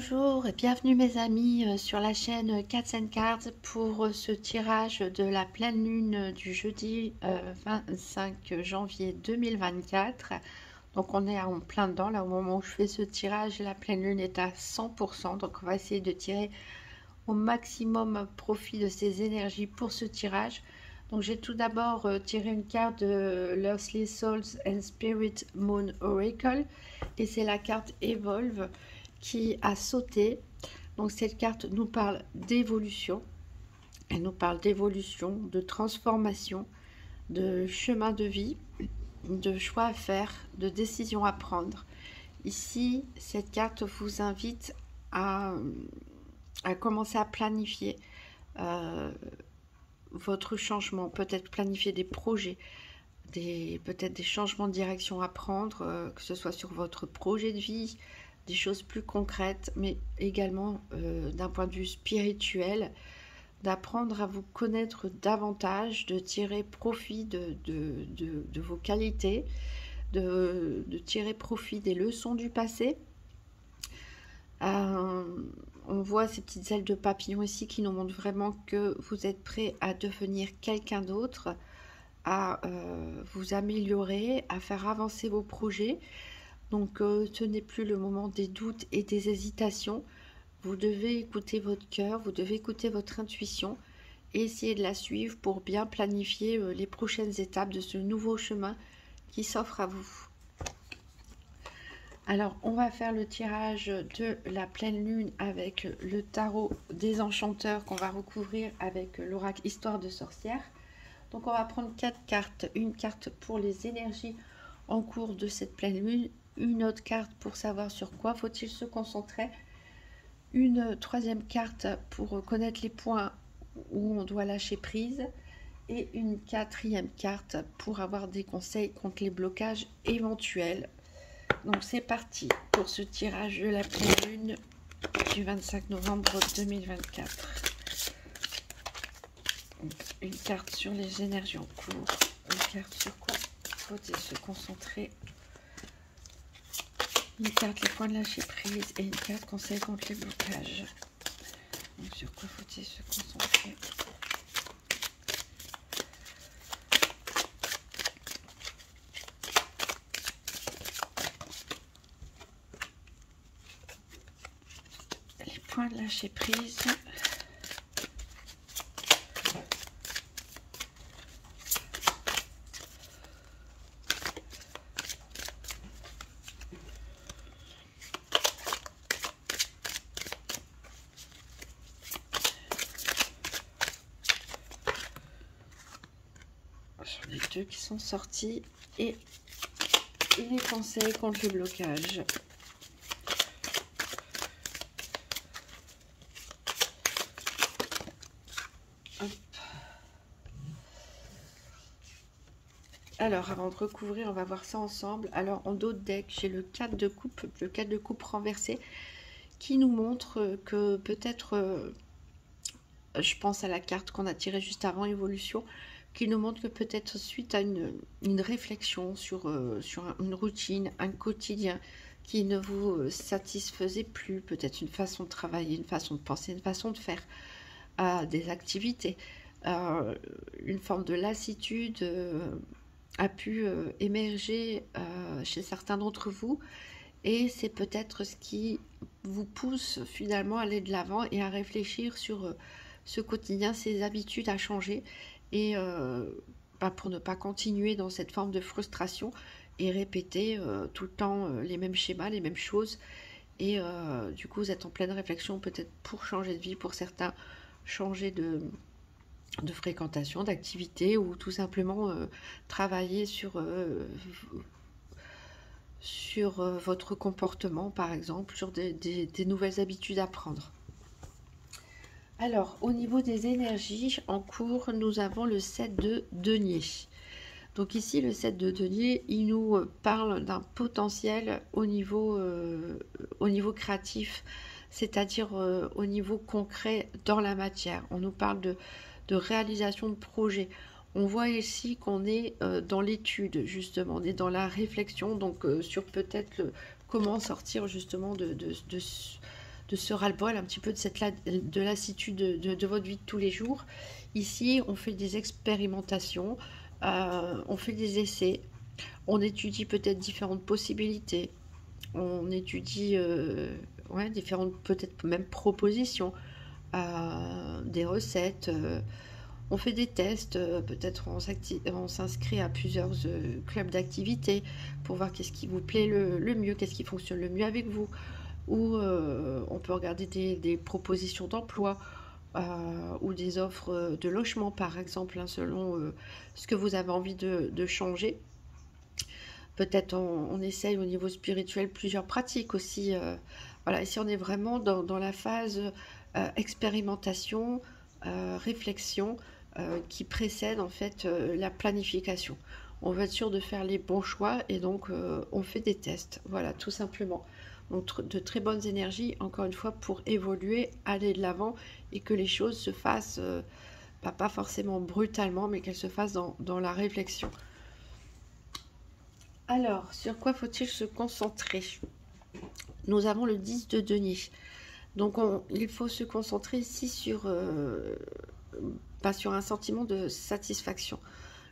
Bonjour et bienvenue mes amis sur la chaîne Cats and Cards pour ce tirage de la pleine lune du jeudi 25 janvier 2024. Donc on est en plein dedans, là au moment où je fais ce tirage, la pleine lune est à 100%. Donc on va essayer de tirer au maximum profit de ces énergies pour ce tirage. Donc j'ai tout d'abord tiré une carte de Lost Souls and Spirit Moon Oracle et c'est la carte Evolve qui a sauté. Donc cette carte nous parle d'évolution, elle nous parle d'évolution, de transformation, de chemin de vie, de choix à faire, de décisions à prendre. Ici, cette carte vous invite à commencer à planifier votre changement, peut-être planifier des projets, peut-être des changements de direction à prendre, que ce soit sur votre projet de vie, des choses plus concrètes, mais également d'un point de vue spirituel, d'apprendre à vous connaître davantage, de tirer profit de vos qualités, de tirer profit des leçons du passé. On voit ces petites ailes de papillon ici qui nous montrent vraiment que vous êtes prêt à devenir quelqu'un d'autre, à vous améliorer, à faire avancer vos projets. Donc ce n'est plus le moment des doutes et des hésitations. Vous devez écouter votre cœur, vous devez écouter votre intuition et essayer de la suivre pour bien planifier les prochaines étapes de ce nouveau chemin qui s'offre à vous. Alors on va faire le tirage de la pleine lune avec le tarot des enchanteurs qu'on va recouvrir avec l'oracle Histoire de sorcière. Donc on va prendre 4 cartes, une carte pour les énergies en cours de cette pleine lune, une autre carte pour savoir sur quoi faut-il se concentrer, une troisième carte pour connaître les points où on doit lâcher prise et une quatrième carte pour avoir des conseils contre les blocages éventuels. Donc c'est parti pour ce tirage de la pleine lune du 25 novembre 2024. Donc, une carte sur les énergies en cours, une carte sur quoi faut-il se concentrer, une carte les points de lâcher prise et une carte conseil contre les blocages. Donc, sur quoi faut-il se concentrer? Les points de lâcher prise. Sur les deux qui sont sortis et les conseils contre le blocage. Hop. Alors avant de recouvrir, on va voir ça ensemble. Alors en dos de deck, j'ai le 4 de coupe renversé qui nous montre que peut-être, je pense à la carte qu'on a tirée juste avant, évolution, qui nous montre que peut-être suite à une réflexion sur une routine, un quotidien qui ne vous satisfaisait plus, peut-être une façon de travailler, une façon de penser, une façon de faire des activités, une forme de lassitude a pu émerger chez certains d'entre vous, et c'est peut-être ce qui vous pousse finalement à aller de l'avant et à réfléchir sur ce quotidien, ces habitudes à changer, et pour ne pas continuer dans cette forme de frustration et répéter tout le temps les mêmes schémas, les mêmes choses. Et du coup, vous êtes en pleine réflexion, peut-être pour changer de vie, pour certains, changer de fréquentation, d'activité, ou tout simplement travailler sur votre comportement, par exemple, sur des nouvelles habitudes à prendre. Alors, au niveau des énergies en cours, nous avons le 7 de denier. Donc ici, le 7 de denier, il nous parle d'un potentiel au niveau créatif, c'est-à-dire au niveau concret dans la matière. On nous parle de réalisation de projets. On voit ici qu'on est dans l'étude, justement, on est dans la réflexion, donc sur peut-être comment sortir justement de de ce ras-le-bol, un petit peu de cette de lassitude de votre vie de tous les jours. Ici, on fait des expérimentations, on fait des essais, on étudie peut-être différentes possibilités, on étudie ouais, différentes peut-être même propositions, des recettes, on fait des tests, peut-être on s'inscrit à plusieurs clubs d'activité pour voir qu'est-ce qui vous plaît le mieux, qu'est-ce qui fonctionne le mieux avec vous, ou on peut regarder des propositions d'emploi, ou des offres de logement par exemple, hein, selon ce que vous avez envie de changer. Peut-être on essaye au niveau spirituel plusieurs pratiques aussi. Voilà, ici on est vraiment dans la phase expérimentation, réflexion, qui précède en fait la planification. On veut être sûr de faire les bons choix et donc on fait des tests. Voilà, tout simplement. Donc de très bonnes énergies, encore une fois, pour évoluer, aller de l'avant et que les choses se fassent, pas forcément brutalement, mais qu'elles se fassent dans la réflexion. Alors, sur quoi faut-il se concentrer? Nous avons le 10 de denier. Donc, il faut se concentrer ici sur, sur un sentiment de satisfaction.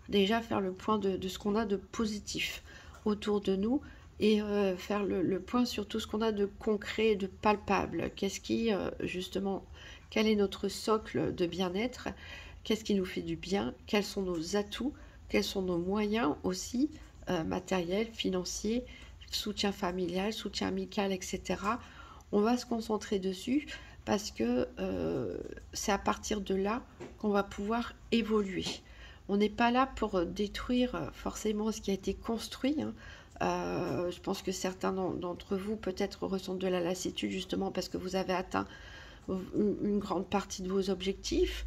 Déjà, faire le point de ce qu'on a de positif autour de nous et faire le point sur tout ce qu'on a de concret, de palpable. Qu'est-ce qui, justement, quel est notre socle de bien-être? Qu'est-ce qui nous fait du bien? Quels sont nos atouts? Quels sont nos moyens aussi? Matériel, financier, soutien familial, soutien amical, etc. On va se concentrer dessus parce que c'est à partir de là qu'on va pouvoir évoluer. On n'est pas là pour détruire forcément ce qui a été construit, hein. Je pense que certains d'entre vous peut-être ressentent de la lassitude justement parce que vous avez atteint une grande partie de vos objectifs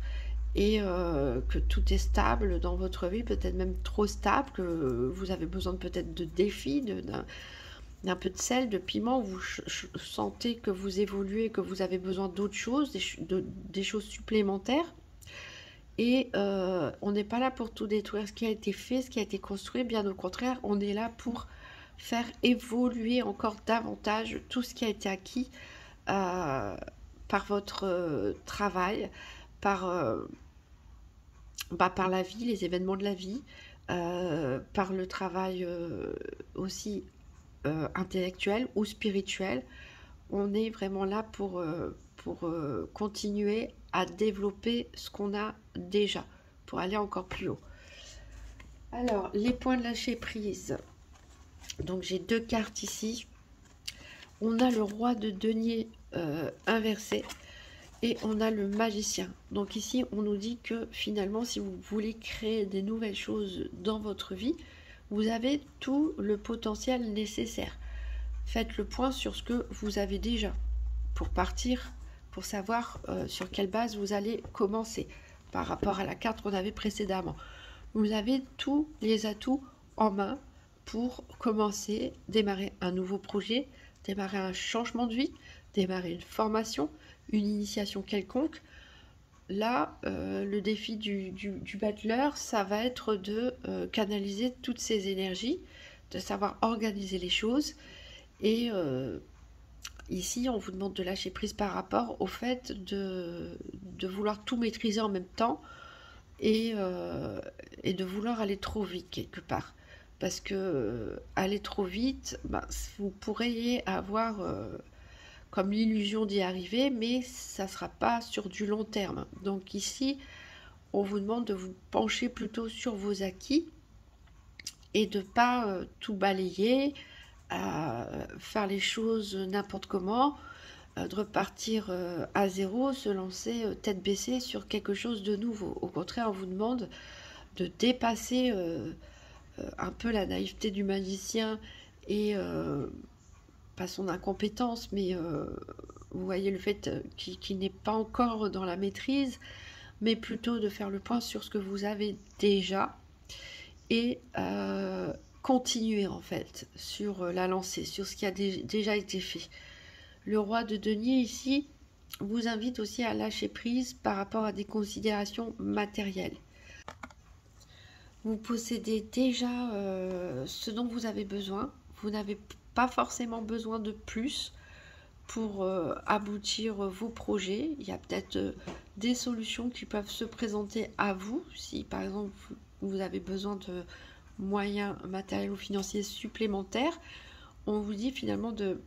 et que tout est stable dans votre vie, peut-être même trop stable, que vous avez besoin peut-être de défis, d'un peu de sel, de piment, vous sentez que vous évoluez, que vous avez besoin d'autres choses, des choses supplémentaires. Et on n'est pas là pour tout détruire ce qui a été fait, ce qui a été construit, bien au contraire, on est là pour faire évoluer encore davantage tout ce qui a été acquis par votre travail, par par la vie, les événements de la vie, par le travail aussi intellectuel ou spirituel. On est vraiment là pour continuer à développer ce qu'on a déjà, pour aller encore plus haut. Alors, les points de lâcher prise. Donc, j'ai deux cartes ici. On a le roi de denier inversé. Et on a le magicien. Donc ici, on nous dit que finalement, si vous voulez créer des nouvelles choses dans votre vie, vous avez tout le potentiel nécessaire. Faites le point sur ce que vous avez déjà pour partir, pour savoir sur quelle base vous allez commencer par rapport à la carte qu'on avait précédemment. Vous avez tous les atouts en main pour commencer, démarrer un nouveau projet, démarrer un changement de vie, démarrer une formation, une initiation quelconque. Là, le défi du battleur, ça va être de canaliser toutes ces énergies, de savoir organiser les choses. Et ici, on vous demande de lâcher prise par rapport au fait de vouloir tout maîtriser en même temps et de vouloir aller trop vite quelque part. Parce que aller trop vite, vous pourriez avoir comme l'illusion d'y arriver, mais ça ne sera pas sur du long terme. Donc ici, on vous demande de vous pencher plutôt sur vos acquis et de ne pas tout balayer, faire les choses n'importe comment, de repartir à zéro, se lancer tête baissée sur quelque chose de nouveau. Au contraire, on vous demande de dépasser un peu la naïveté du magicien et pas son incompétence, mais vous voyez le fait qu'il n'est pas encore dans la maîtrise, mais plutôt de faire le point sur ce que vous avez déjà et continuer en fait sur la lancée, sur ce qui a déjà été fait. Le roi de denier ici vous invite aussi à lâcher prise par rapport à des considérations matérielles. Vous possédez déjà ce dont vous avez besoin, vous n'avez pas forcément besoin de plus pour aboutir vos projets. Il y a peut-être des solutions qui peuvent se présenter à vous. Si par exemple vous avez besoin de moyens matériels ou financiers supplémentaires, on vous dit finalement de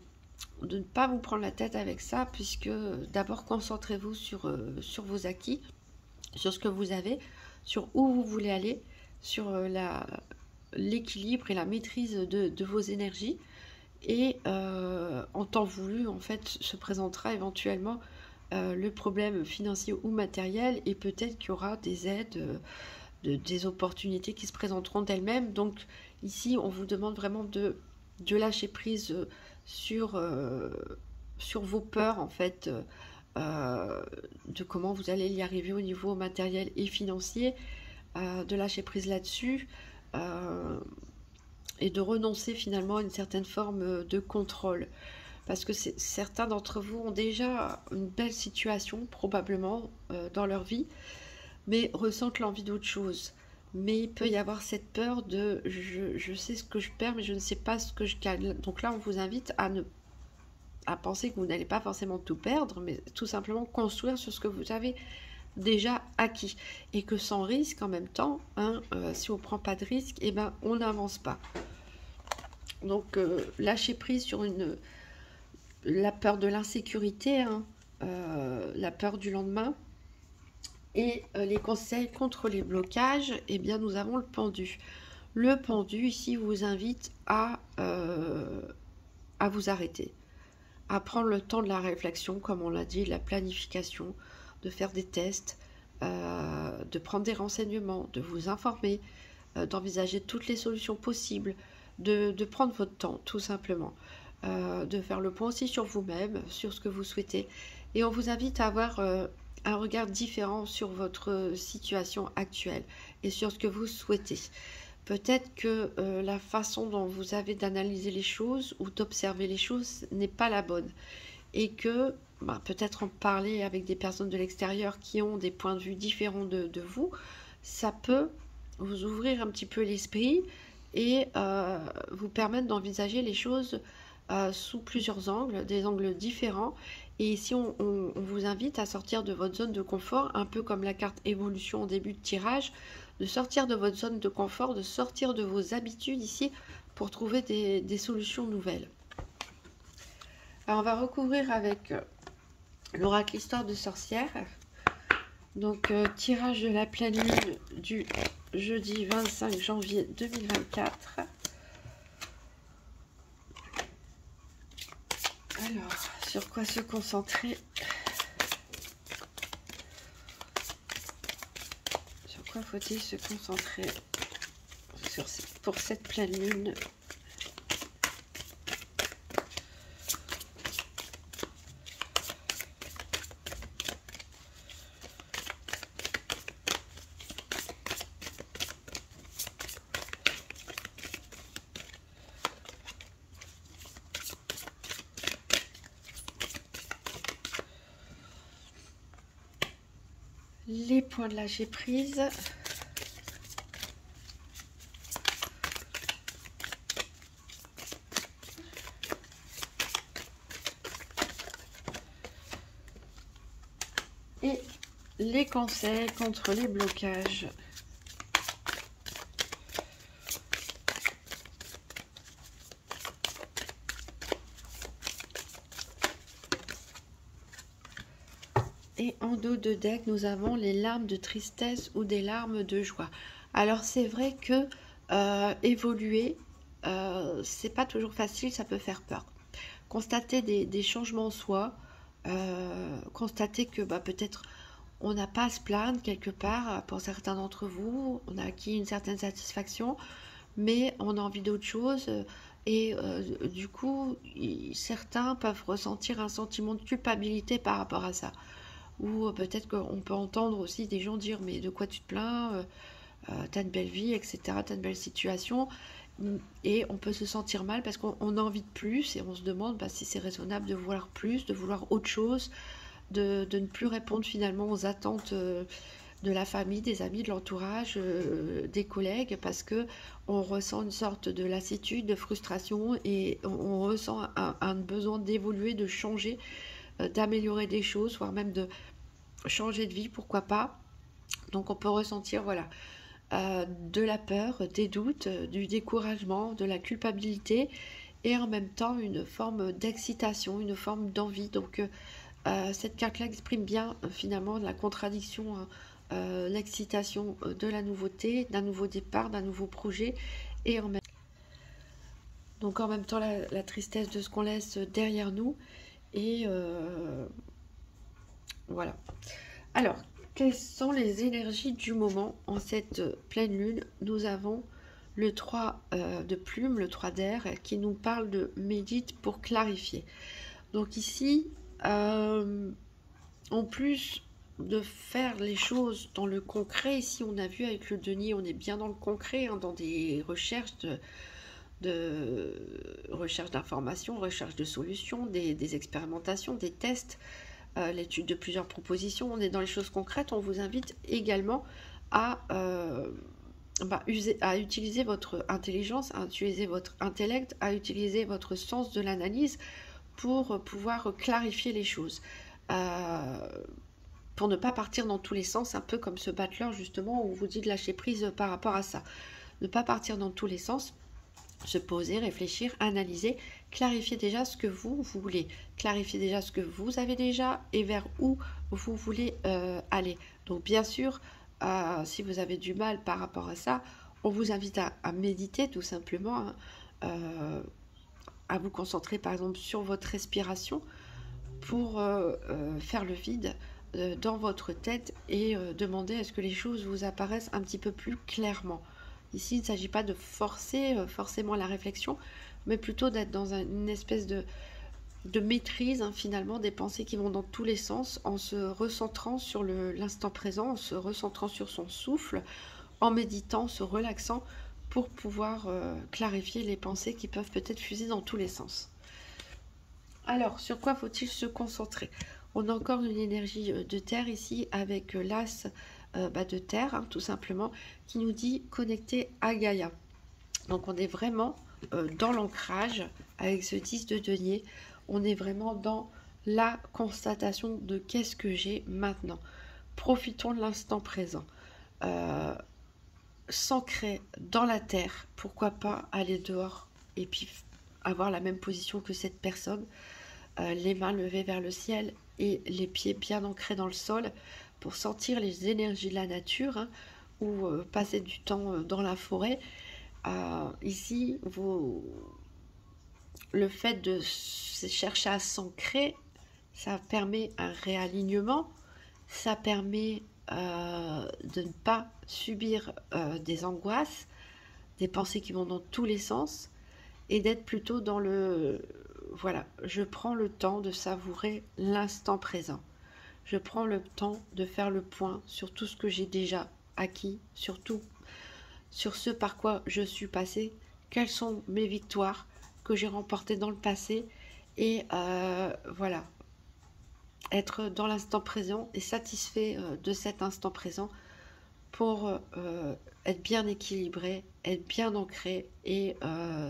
ne pas vous prendre la tête avec ça, puisque d'abord concentrez-vous sur vos acquis, sur ce que vous avez, sur où vous voulez aller, sur l'équilibre et la maîtrise de vos énergies. Et en temps voulu, en fait, se présentera éventuellement le problème financier ou matériel, et peut-être qu'il y aura des aides, des opportunités qui se présenteront d'elles-mêmes. Donc ici, on vous demande vraiment de lâcher prise sur vos peurs, en fait, de comment vous allez y arriver au niveau matériel et financier, de lâcher prise là-dessus. Et de renoncer finalement à une certaine forme de contrôle. Parce que certains d'entre vous ont déjà une belle situation, probablement, dans leur vie, mais ressentent l'envie d'autre chose. Mais il peut y avoir cette peur de je sais ce que je perds, mais je ne sais pas ce que je gagne. Donc là, on vous invite à penser que vous n'allez pas forcément tout perdre, mais tout simplement construire sur ce que vous avez déjà acquis, et que sans risque en même temps, hein, si on ne prend pas de risque, eh ben, on n'avance pas. Donc lâcher prise sur la peur de l'insécurité, hein, la peur du lendemain, et les conseils contre les blocages. Eh bien, nous avons le pendu. Le pendu ici vous invite à vous arrêter, à prendre le temps de la réflexion, comme on l'a dit, de la planification, de faire des tests, de prendre des renseignements, de vous informer, d'envisager toutes les solutions possibles, de prendre votre temps, tout simplement, de faire le point aussi sur vous-même, sur ce que vous souhaitez. Et on vous invite à avoir un regard différent sur votre situation actuelle et sur ce que vous souhaitez. Peut-être que la façon dont vous avez d'analyser les choses ou d'observer les choses n'est pas la bonne, et que peut-être en parler avec des personnes de l'extérieur qui ont des points de vue différents de vous, ça peut vous ouvrir un petit peu l'esprit et vous permettre d'envisager les choses sous plusieurs angles, des angles différents. Et ici, on vous invite à sortir de votre zone de confort, un peu comme la carte évolution au début de tirage, de sortir de votre zone de confort, de sortir de vos habitudes ici pour trouver des solutions nouvelles. Alors, on va recouvrir avec l'oracle Histoire de sorcière. Donc, tirage de la pleine lune du jeudi 25 janvier 2024. Alors, sur quoi se concentrer? Sur quoi faut-il se concentrer pour cette pleine lune? Les points de lâcher prise. Et les conseils contre les blocages. Et en dos de deck, nous avons les larmes de tristesse ou des larmes de joie. Alors c'est vrai que évoluer, c'est pas toujours facile, ça peut faire peur. Constater des changements en soi, constater que peut-être on n'a pas à se plaindre quelque part pour certains d'entre vous, on a acquis une certaine satisfaction, mais on a envie d'autre chose. Et du coup, certains peuvent ressentir un sentiment de culpabilité par rapport à ça. Ou peut-être qu'on peut entendre aussi des gens dire mais de quoi tu te plains, t'as une belle vie, etc., t'as une belle situation, et on peut se sentir mal parce qu'on a envie de plus, et on se demande si c'est raisonnable de vouloir plus, de vouloir autre chose, de ne plus répondre finalement aux attentes de la famille, des amis, de l'entourage, des collègues, parce que on ressent une sorte de lassitude, de frustration, et on ressent un besoin d'évoluer, de changer, d'améliorer des choses, voire même de changer de vie, pourquoi pas. Donc on peut ressentir, voilà, de la peur, des doutes, du découragement, de la culpabilité, et en même temps une forme d'excitation, une forme d'envie. Donc cette carte-là exprime bien finalement la contradiction, hein, l'excitation de la nouveauté, d'un nouveau départ, d'un nouveau projet, et donc en même temps la tristesse de ce qu'on laisse derrière nous. Et voilà. Alors, quelles sont les énergies du moment en cette pleine lune? Nous avons le 3 de plume, le 3 d'air, qui nous parle de médite pour clarifier. Donc ici, en plus de faire les choses dans le concret, ici on a vu avec le denier, on est bien dans le concret, hein, dans des recherches recherche d'informations, recherche de solutions, des expérimentations, des tests, l'étude de plusieurs propositions. On est dans les choses concrètes. On vous invite également à utiliser votre intelligence, à utiliser votre intellect, à utiliser votre sens de l'analyse pour pouvoir clarifier les choses. Pour ne pas partir dans tous les sens, un peu comme ce battleur justement où on vous dit de lâcher prise par rapport à ça. Ne pas partir dans tous les sens, se poser, réfléchir, analyser, clarifier déjà ce que vous voulez, clarifier déjà ce que vous avez déjà et vers où vous voulez aller. Donc bien sûr, si vous avez du mal par rapport à ça, on vous invite à méditer tout simplement, hein, à vous concentrer par exemple sur votre respiration pour faire le vide dans votre tête et demander à ce que les choses vous apparaissent un petit peu plus clairement. Ici, il ne s'agit pas de forcer forcément la réflexion, mais plutôt d'être dans une espèce de maîtrise, hein, finalement, des pensées qui vont dans tous les sens, en se recentrant sur l'instant présent, en se recentrant sur son souffle, en méditant, en se relaxant, pour pouvoir clarifier les pensées qui peuvent peut-être fuser dans tous les sens. Alors, sur quoi faut-il se concentrer? On a encore une énergie de terre ici, avec l'as de terre, hein, tout simplement, qui nous dit connecter à Gaïa. Donc on est vraiment dans l'ancrage avec ce 10 de denier. On est vraiment dans la constatation de qu'est-ce que j'ai maintenant. Profitons de l'instant présent. S'ancrer dans la terre, pourquoi pas aller dehors et puis avoir la même position que cette personne, les mains levées vers le ciel et les pieds bien ancrés dans le sol, pour sentir les énergies de la nature, hein, ou passer du temps dans la forêt. Ici, le fait de chercher à s'ancrer, ça permet un réalignement, ça permet de ne pas subir des angoisses, des pensées qui vont dans tous les sens, et d'être plutôt dans voilà, je prends le temps de savourer l'instant présent. Je prends le temps de faire le point sur tout ce que j'ai déjà acquis, surtout sur ce par quoi je suis passée, quelles sont mes victoires que j'ai remportées dans le passé, et voilà, être dans l'instant présent et satisfait de cet instant présent pour être bien équilibré, être bien ancré et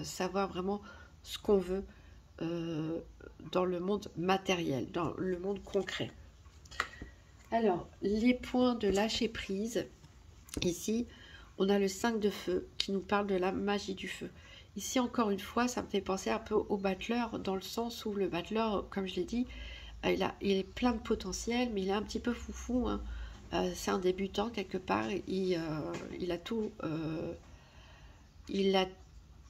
savoir vraiment ce qu'on veut dans le monde matériel, dans le monde concret. Alors, les points de lâcher prise. Ici, on a le 5 de feu qui nous parle de la magie du feu. Ici, encore une fois, ça me fait penser un peu au battleur, dans le sens où le battleur, comme je l'ai dit, il est plein de potentiel, mais il est un petit peu foufou, hein. C'est un débutant quelque part. Il a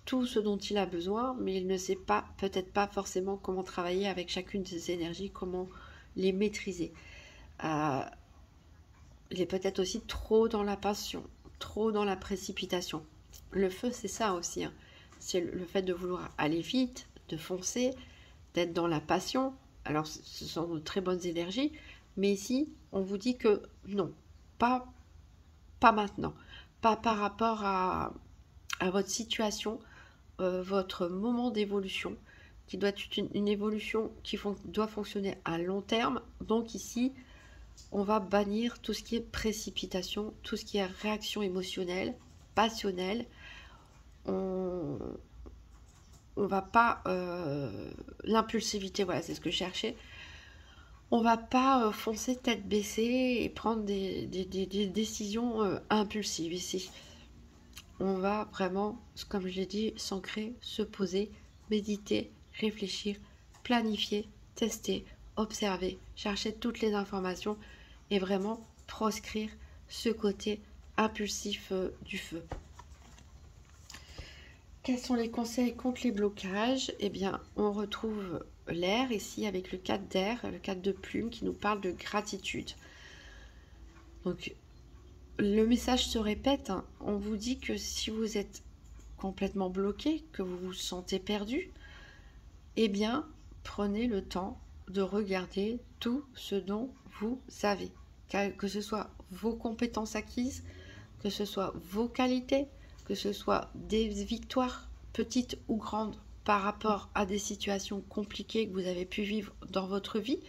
tout ce dont il a besoin, mais il ne sait pas, peut-être pas forcément comment travailler avec chacune de ses énergies, comment les maîtriser. Il est peut-être aussi trop dans la passion, trop dans la précipitation. Le feu, c'est ça aussi, hein. C'est le fait de vouloir aller vite, de foncer, d'être dans la passion. Alors, ce sont de très bonnes énergies, mais ici, on vous dit que non, pas maintenant, pas par rapport à votre situation, votre moment d'évolution, qui doit être une évolution qui doit fonctionner à long terme. Donc ici, on va bannir tout ce qui est précipitation, tout ce qui est réaction émotionnelle, passionnelle. On va pas... l'impulsivité, voilà, c'est ce que je cherchais. On va pas foncer tête baissée et prendre des décisions impulsives ici. On va vraiment, comme je l'ai dit, s'ancrer, se poser, méditer, réfléchir, planifier, tester, observer, chercher toutes les informations et vraiment proscrire ce côté impulsif du feu. Quels sont les conseils contre les blocages? Eh bien, on retrouve l'air ici avec le 4 d'air, le 4 de plume qui nous parle de gratitude. Donc, le message se répète, hein. On vous dit que si vous êtes complètement bloqué, que vous vous sentez perdu, eh bien, prenez le temps de regarder tout ce dont vous savez. Que ce soit vos compétences acquises, que ce soit vos qualités, que ce soit des victoires, petites ou grandes, par rapport à des situations compliquées que vous avez pu vivre dans votre vie.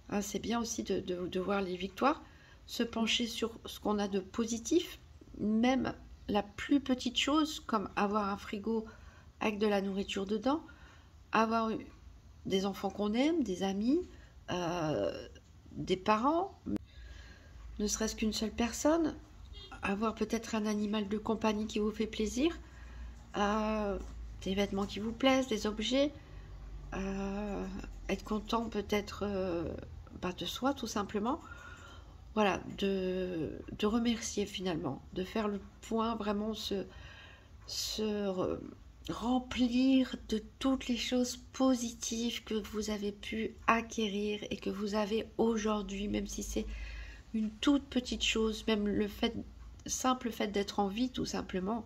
Hein, c'est bien aussi de voir les victoires, se pencher sur ce qu'on a de positif, même la plus petite chose, comme avoir un frigo avec de la nourriture dedans, avoir des enfants qu'on aime, des amis, des parents, ne serait-ce qu'une seule personne, avoir peut-être un animal de compagnie qui vous fait plaisir, des vêtements qui vous plaisent, des objets, être content peut-être de soi tout simplement. Voilà, de remercier finalement, de faire le point, vraiment se remplir de toutes les choses positives que vous avez pu acquérir et que vous avez aujourd'hui, même si c'est une toute petite chose, même le simple fait d'être en vie tout simplement.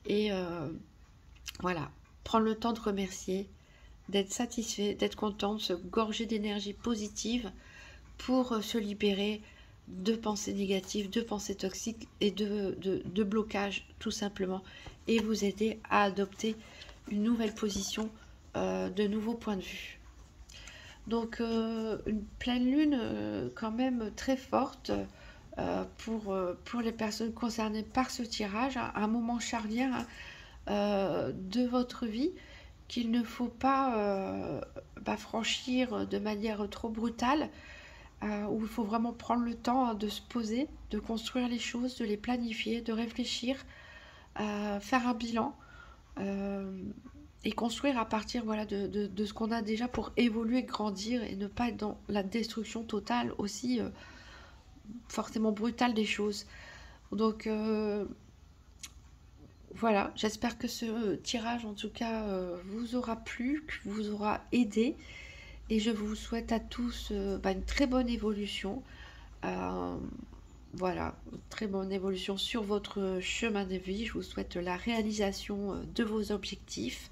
Et voilà, prendre le temps de remercier, d'être satisfait, d'être content, de se gorger d'énergie positive pour se libérer de pensées négatives, de pensées toxiques et de blocages tout simplement, et vous aider à adopter une nouvelle position, de nouveaux points de vue. Donc une pleine lune quand même très forte pour les personnes concernées par ce tirage, un moment charnière de votre vie qu'il ne faut pas franchir de manière trop brutale, où il faut vraiment prendre le temps de se poser, de construire les choses, de les planifier, de réfléchir, faire un bilan et construire à partir de ce qu'on a déjà pour évoluer, grandir et ne pas être dans la destruction totale aussi forcément brutale des choses. Donc voilà, j'espère que ce tirage en tout cas vous aura plu, que vous aura aidé. Et je vous souhaite à tous une très bonne évolution. Voilà, une très bonne évolution sur votre chemin de vie. Je vous souhaite la réalisation de vos objectifs.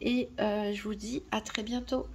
Et je vous dis à très bientôt.